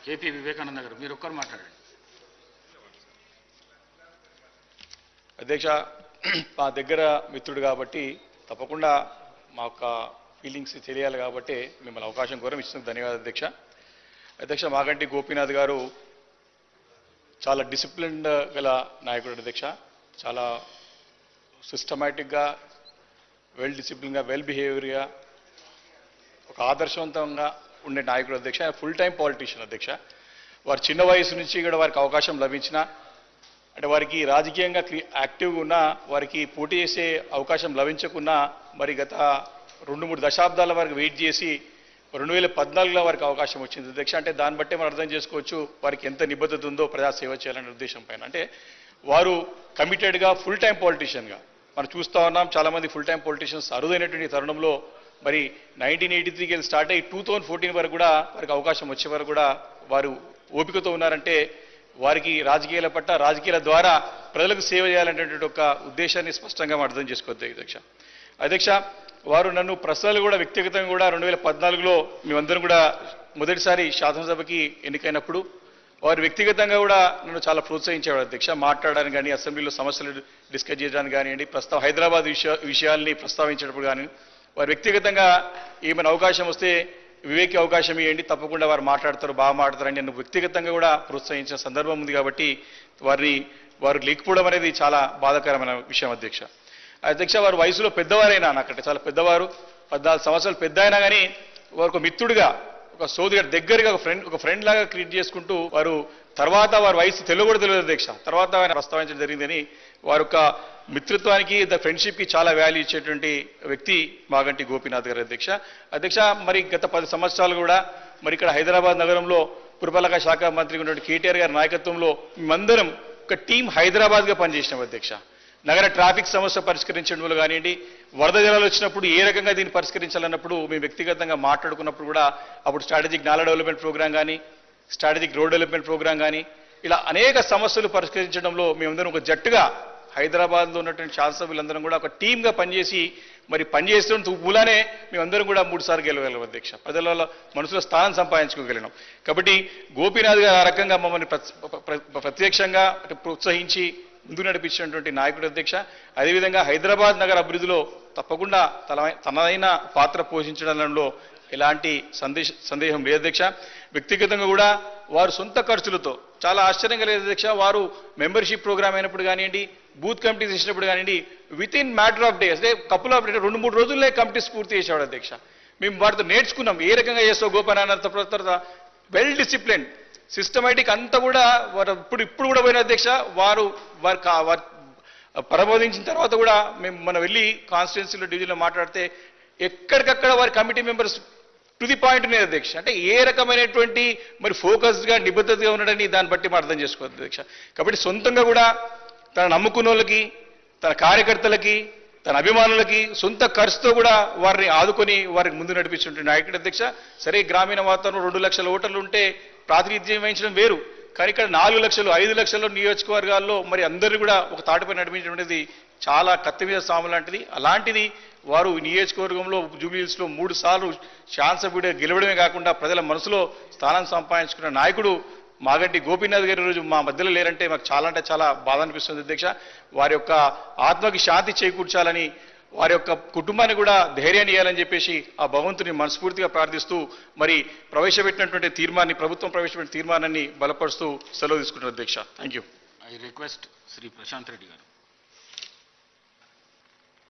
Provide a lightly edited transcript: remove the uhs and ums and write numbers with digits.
KP Vivekananda గారు మీరు ఒక్కరు మాట్లాడండి. అధ్యక్ష, మా దగ్గర మిత్రుడు కాబట్టి తప్పకుండా మా యొక్క ఫీలింగ్స్ తెలియాలి కాబట్టి మిమ్మల్ని అవకాశం కోరం ఇచ్చినందుకు ధన్యవాదాలు అధ్యక్ష. అధ్యక్ష, మాగంటి గోపీనాథ్ గారు చాలా డిసిప్లిన్డ్ గల నాయకుడు అధ్యక్ష. చాలా సిస్టమేటిక్గా, వెల్ డిసిప్లిన్గా, వెల్ బిహేవియర్గా, ఒక ఆదర్శవంతంగా ఉండే నాయకుడు అధ్యక్ష. ఫుల్ టైం పాలిటీషియన్ అధ్యక్ష. వారు చిన్న వయసు నుంచి కూడా వారికి అవకాశం లభించిన, అంటే వారికి రాజకీయంగా యాక్టివ్గా ఉన్నా, వారికి పోటీ చేసే అవకాశం లభించకున్నా మరి గత 2-3 దశాబ్దాల వరకు వెయిట్ చేసి 2014లో వారికి అవకాశం వచ్చింది అధ్యక్ష. అంటే దాన్ని బట్టే మనం అర్థం చేసుకోవచ్చు వారికి ఎంత నిబద్ధత ఉందో ప్రజాసేవ చేయాలనే ఉద్దేశం పైన. అంటే వారు కమిటెడ్గా ఫుల్ టైం పాలిటీషియన్గా మనం చూస్తూ ఉన్నాం. చాలామంది ఫుల్ టైం పాలిటీషియన్స్ అరుదైనటువంటి తరుణంలో మరి 1983కి వెళ్ళి స్టార్ట్ అయ్యి 2014 వరకు కూడా వారికి అవకాశం వచ్చే వరకు కూడా వారు ఓపికతో ఉన్నారంటే వారికి రాజకీయాల పట్ల, రాజకీయాల ద్వారా ప్రజలకు సేవ చేయాలనేటువంటి ఒక ఉద్దేశాన్ని స్పష్టంగా మనం అర్థం చేసుకోవద్దు అధ్యక్ష. అధ్యక్ష, వారు నన్ను ప్రశ్నలు కూడా వ్యక్తిగతంగా కూడా 2014లో మేమందరం కూడా మొదటిసారి శాసనసభకి ఎన్నికైనప్పుడు వారు వ్యక్తిగతంగా కూడా నన్ను చాలా ప్రోత్సహించేవాడు అధ్యక్ష. మాట్లాడడానికి కానీ, అసెంబ్లీలో సమస్యలు డిస్కస్ చేయడానికి కానివ్వండి, హైదరాబాద్ విషయాల్ని ప్రస్తావించేటప్పుడు కానీ వారు వ్యక్తిగతంగా ఏమైనా అవకాశం వస్తే వివేకి అవకాశం ఇవ్వండి, తప్పకుండా వారు మాట్లాడతారు, బాగా మాట్లాడతారని నన్ను వ్యక్తిగతంగా కూడా ప్రోత్సహించిన సందర్భం ఉంది. కాబట్టి వారు లేకపోవడం అనేది చాలా బాధాకరమైన విషయం అధ్యక్ష. అధ్యక్ష, వారు వయసులో పెద్దవారైనా, నాకంటే చాలా పెద్దవారు, 14 సంవత్సరాలు పెద్ద అయినా కానీ వారు ఒక మిత్రుడిగా, ఒక సోదరుడు దగ్గరగా ఒక ఫ్రెండ్ లాగా క్రియేట్ చేసుకుంటూ వారు తర్వాత వారి వయసు తెలియదు అధ్యక్ష. తర్వాత ఆయన ప్రస్తావించడం జరిగిందని వారి యొక్క మిత్రత్వానికి, ఫ్రెండ్షిప్కి చాలా వాల్యూ ఇచ్చేటువంటి వ్యక్తి మాగంటి గోపీనాథ్ గారు అధ్యక్ష. అధ్యక్ష, మరి గత 10 సంవత్సరాలు కూడా మరి ఇక్కడ హైదరాబాద్ నగరంలో పురపాలక శాఖ మంత్రి ఉన్నటువంటి కేటీఆర్ గారి నాయకత్వంలో మేమందరం ఒక టీం హైదరాబాద్గా పనిచేసినాం అధ్యక్ష. నగర ట్రాఫిక్ సమస్య పరిష్కరించడంలో కానివ్వండి, వరద జలాలు వచ్చినప్పుడు ఏ రకంగా దీన్ని పరిష్కరించాలన్నప్పుడు మేము వ్యక్తిగతంగా మాట్లాడుకున్నప్పుడు కూడా అప్పుడు స్ట్రాటజిక్ నాలా డెవలప్మెంట్ ప్రోగ్రాం కానీ, స్ట్రాటజిక్ రోడ్ డెవలప్మెంట్ ప్రోగ్రాం కానీ, ఇలా అనేక సమస్యలు పరిష్కరించడంలో మేమందరం ఒక జట్టుగా హైదరాబాద్లో ఉన్నటువంటి శాసనసభ్యులందరం కూడా ఒక టీమ్గా పనిచేసి మరి పనిచేస్తున్న మూలానే మేమందరం కూడా 3 సార్లు గెలవగలం అధ్యక్ష. ప్రజల మనసులో స్థానం సంపాదించుకోగలిగినాం. కాబట్టి గోపీనాథ్ గారు ఆ రకంగా మమ్మల్ని ప్రత్యక్షంగా ప్రోత్సహించి ముందు నడిపించినటువంటి నాయకుడు అధ్యక్ష. అదేవిధంగా హైదరాబాద్ నగర అభివృద్ధిలో తప్పకుండా తనదైన పాత్ర పోషించడంలో ఎలాంటి సందేహం లేదు అధ్యక్ష. వ్యక్తిగతంగా కూడా వారు సొంత ఖర్చులతో, చాలా ఆశ్చర్యంగా లేదు అధ్యక్ష, వారు మెంబర్షిప్ ప్రోగ్రామ్ అయినప్పుడు కానివ్వండి, బూత్ కమిటీస్ ఇచ్చినప్పుడు కానివ్వండి, with in matter of days, అంటే కపుల్ ఆఫ్ 2-3 రోజుల్లో కమిటీస్ పూర్తి చేసేవాడు అధ్యక్ష. మేము వారితో నేర్చుకున్నాం ఏ రకంగా చేస్తావు గోపనాథ్. తర్వాత వెల్ డిసిప్లిన్, సిస్టమేటిక్ అంతా కూడా వారు ఇప్పుడు కూడా పోయిన అధ్యక్ష. వారు ప్రబోధించిన తర్వాత కూడా మేము మనం వెళ్ళి కాన్స్టిట్యున్సీలో డివిజన్లో మాట్లాడితే ఎక్కడికక్కడ వారి committee members to the point అనేది అధ్యక్ష. అంటే ఏ రకమైనటువంటి మరి ఫోకస్డ్గా, నిబద్ధతగా ఉన్నాడని దాన్ని బట్టి మనం అర్థం చేసుకోవద్దు అధ్యక్ష. కాబట్టి సొంతంగా కూడా తన నమ్ముకున్న వాళ్ళకి, తన కార్యకర్తలకి, తన అభిమానులకి సొంత ఖర్చుతో కూడా వారిని ఆదుకొని వారికి ముందు నడిపించుంటే నాయకుడు అధ్యక్ష. సరే, గ్రామీణ వాతావరణం 2 లక్షల ఓటర్లు ఉంటే ప్రాతినిధ్యం వహించడం వేరు, కానీ ఇక్కడ 4 లక్షలు 5 లక్షల నియోజకవర్గాల్లో మరి అందరూ కూడా ఒక తాటిపై నడిపించడం అనేది చాలా కత్తి మీద సాము లాంటిది. అలాంటిది వారు నియోజకవర్గంలో జూబ్లీహిల్స్లో 3 సార్లు శాసనసభ్యుడిగా గెలవడమే కాకుండా ప్రజల మనసులో స్థానం సంపాదించుకున్న నాయకుడు మాగంటి గోపీనాథ్ గారి రోజు మా మధ్యలో లేరంటే మాకు చాలా అంటే చాలా బాధ అనిపిస్తుంది అధ్యక్ష. వారి యొక్క ఆత్మకి శాంతి చేకూర్చాలని, వారి యొక్క కుటుంబాన్ని కూడా ధైర్యాన్ని ఇవ్వాలని చెప్పేసి ఆ భగవంతుని మనస్ఫూర్తిగా ప్రార్థిస్తూ మరి ప్రభుత్వం ప్రవేశపెట్టిన తీర్మానాన్ని బలపరుస్తూ సెలవు తీసుకుంటున్నారు అధ్యక్ష. Thank you. I request Shri Prashanth Reddy గారు.